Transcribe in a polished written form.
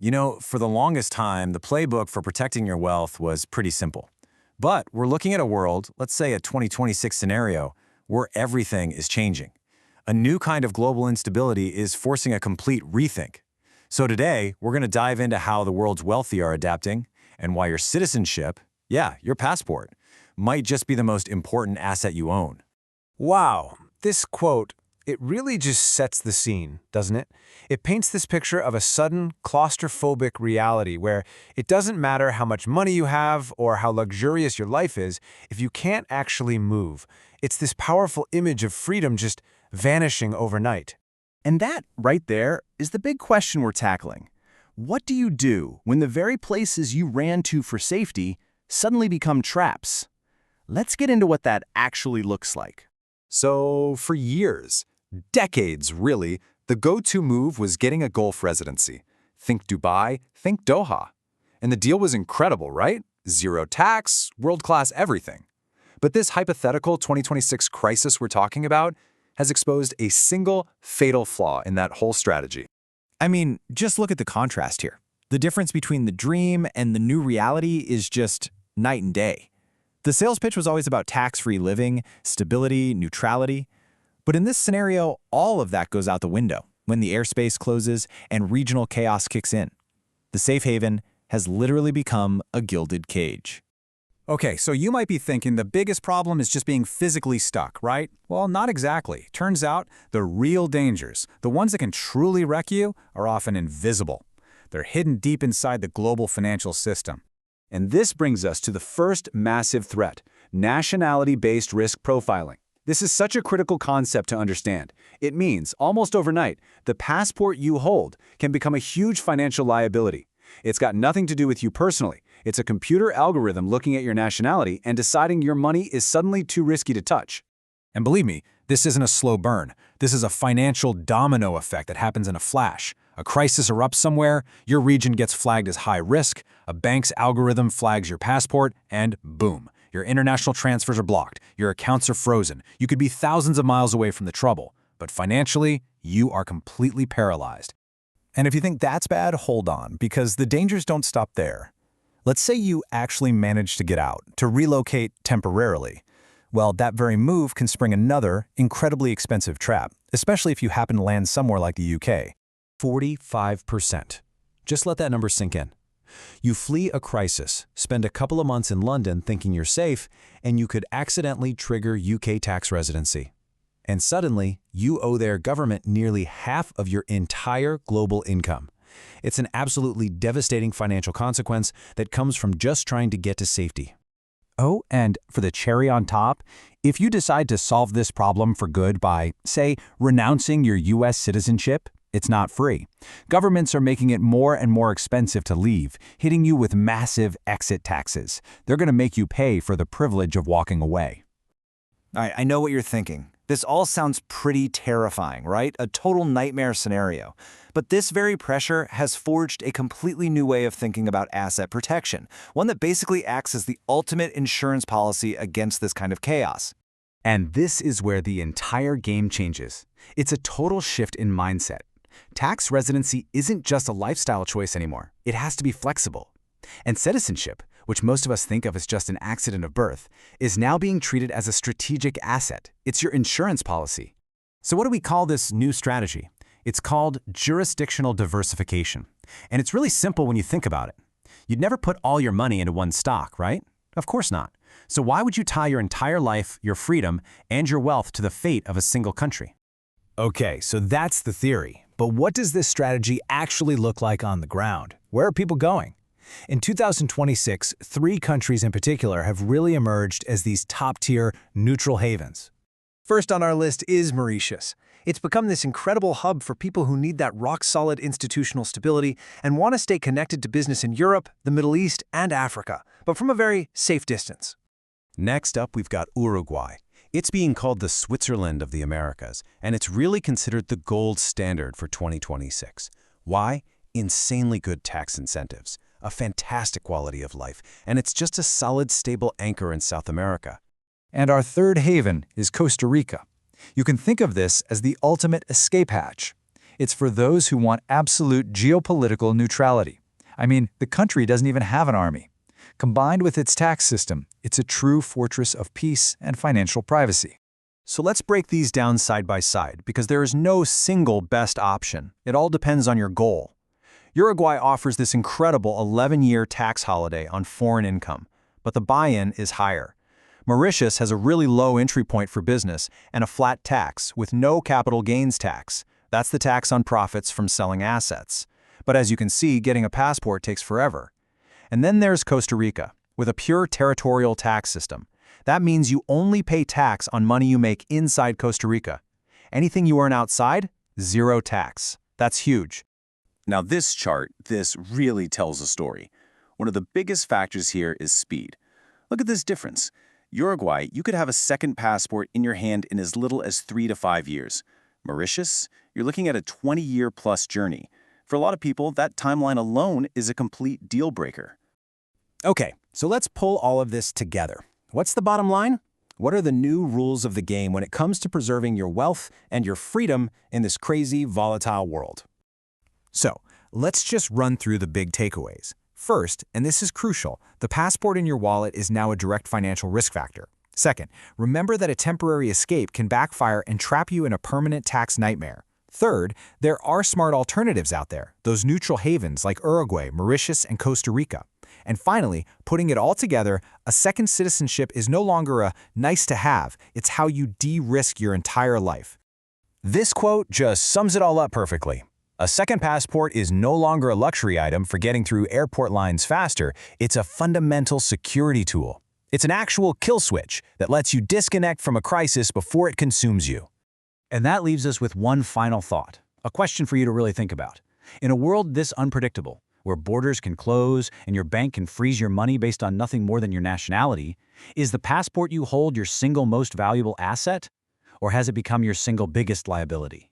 You know, for the longest time, the playbook for protecting your wealth was pretty simple. But we're looking at a world, let's say a 2026 scenario, where everything is changing. A new kind of global instability is forcing a complete rethink. So today, we're going to dive into how the world's wealthy are adapting and why your citizenship, yeah, your passport, might just be the most important asset you own. Wow, this quote, it really just sets the scene, doesn't it? It paints this picture of a sudden, claustrophobic reality where it doesn't matter how much money you have or how luxurious your life is if you can't actually move. It's this powerful image of freedom just vanishing overnight. And that, right there, is the big question we're tackling. What do you do when the very places you ran to for safety suddenly become traps? Let's get into what that actually looks like. So, for years, decades really, the go-to move was getting a Gulf residency. Think Dubai, think Doha. And the deal was incredible, right? Zero tax, world-class everything. But this hypothetical 2026 crisis we're talking about has exposed a single fatal flaw in that whole strategy. I mean, just look at the contrast here. The difference between the dream and the new reality is just night and day. The sales pitch was always about tax-free living, stability, neutrality. But in this scenario, all of that goes out the window when the airspace closes and regional chaos kicks in. The safe haven has literally become a gilded cage. Okay, so you might be thinking the biggest problem is just being physically stuck, right? Well, not exactly. Turns out the real dangers, the ones that can truly wreck you, are often invisible. They're hidden deep inside the global financial system. And this brings us to the first massive threat, nationality-based risk profiling. This is such a critical concept to understand. It means, almost overnight, the passport you hold can become a huge financial liability. It's got nothing to do with you personally. It's a computer algorithm looking at your nationality and deciding your money is suddenly too risky to touch. And believe me, this isn't a slow burn. This is a financial domino effect that happens in a flash. A crisis erupts somewhere, your region gets flagged as high risk, a bank's algorithm flags your passport, and boom, your international transfers are blocked, your accounts are frozen. You could be thousands of miles away from the trouble, but financially, you are completely paralyzed. And if you think that's bad, hold on, because the dangers don't stop there. Let's say you actually manage to get out, to relocate temporarily. Well, that very move can spring another, incredibly expensive trap, especially if you happen to land somewhere like the UK. 45%. Just let that number sink in. You flee a crisis, spend a couple of months in London thinking you're safe, and you could accidentally trigger UK tax residency. And suddenly, you owe their government nearly half of your entire global income. It's an absolutely devastating financial consequence that comes from just trying to get to safety. Oh, and for the cherry on top, if you decide to solve this problem for good by, say, renouncing your US citizenship, it's not free. Governments are making it more and more expensive to leave, hitting you with massive exit taxes. They're going to make you pay for the privilege of walking away. All right, I know what you're thinking. This all sounds pretty terrifying, right? A total nightmare scenario. But this very pressure has forged a completely new way of thinking about asset protection, one that basically acts as the ultimate insurance policy against this kind of chaos. And this is where the entire game changes. It's a total shift in mindset. Tax residency isn't just a lifestyle choice anymore. It has to be flexible. And citizenship, which most of us think of as just an accident of birth, is now being treated as a strategic asset. It's your insurance policy. So what do we call this new strategy? It's called jurisdictional diversification. And it's really simple when you think about it. You'd never put all your money into one stock, right? Of course not. So why would you tie your entire life, your freedom, and your wealth to the fate of a single country? Okay, so that's the theory. But what does this strategy actually look like on the ground? Where are people going? In 2026, 3 countries in particular have really emerged as these top-tier neutral havens. First on our list is Mauritius. It's become this incredible hub for people who need that rock-solid institutional stability and want to stay connected to business in Europe, the Middle East, and Africa, but from a very safe distance. Next up, we've got Uruguay. It's being called the Switzerland of the Americas, and it's really considered the gold standard for 2026. Why? Insanely good tax incentives, a fantastic quality of life, and it's just a solid, stable anchor in South America. And our third haven is Costa Rica. You can think of this as the ultimate escape hatch. It's for those who want absolute geopolitical neutrality. I mean, the country doesn't even have an army. Combined with its tax system, it's a true fortress of peace and financial privacy. So let's break these down side by side, because there is no single best option. It all depends on your goal. Uruguay offers this incredible 11-year tax holiday on foreign income, but the buy-in is higher. Mauritius has a really low entry point for business and a flat tax with no capital gains tax. That's the tax on profits from selling assets. But as you can see, getting a passport takes forever. And then there's Costa Rica, with a pure territorial tax system. That means you only pay tax on money you make inside Costa Rica. Anything you earn outside, zero tax. That's huge. Now this chart, this really tells a story. One of the biggest factors here is speed. Look at this difference. Uruguay, you could have a second passport in your hand in as little as 3 to 5 years. Mauritius, you're looking at a 20-year-plus journey. For a lot of people, that timeline alone is a complete deal breaker. Okay, so let's pull all of this together. What's the bottom line? What are the new rules of the game when it comes to preserving your wealth and your freedom in this crazy, volatile world? So, let's just run through the big takeaways. First, and this is crucial, the passport in your wallet is now a direct financial risk factor. Second, remember that a temporary escape can backfire and trap you in a permanent tax nightmare. Third, there are smart alternatives out there, those neutral havens like Uruguay, Mauritius, and Costa Rica. And finally, putting it all together, a second citizenship is no longer a nice-to-have, it's how you de-risk your entire life. This quote just sums it all up perfectly. A second passport is no longer a luxury item for getting through airport lines faster, it's a fundamental security tool. It's an actual kill switch that lets you disconnect from a crisis before it consumes you. And that leaves us with one final thought, a question for you to really think about. In a world this unpredictable, where borders can close and your bank can freeze your money based on nothing more than your nationality, is the passport you hold your single most valuable asset? Or has it become your single biggest liability?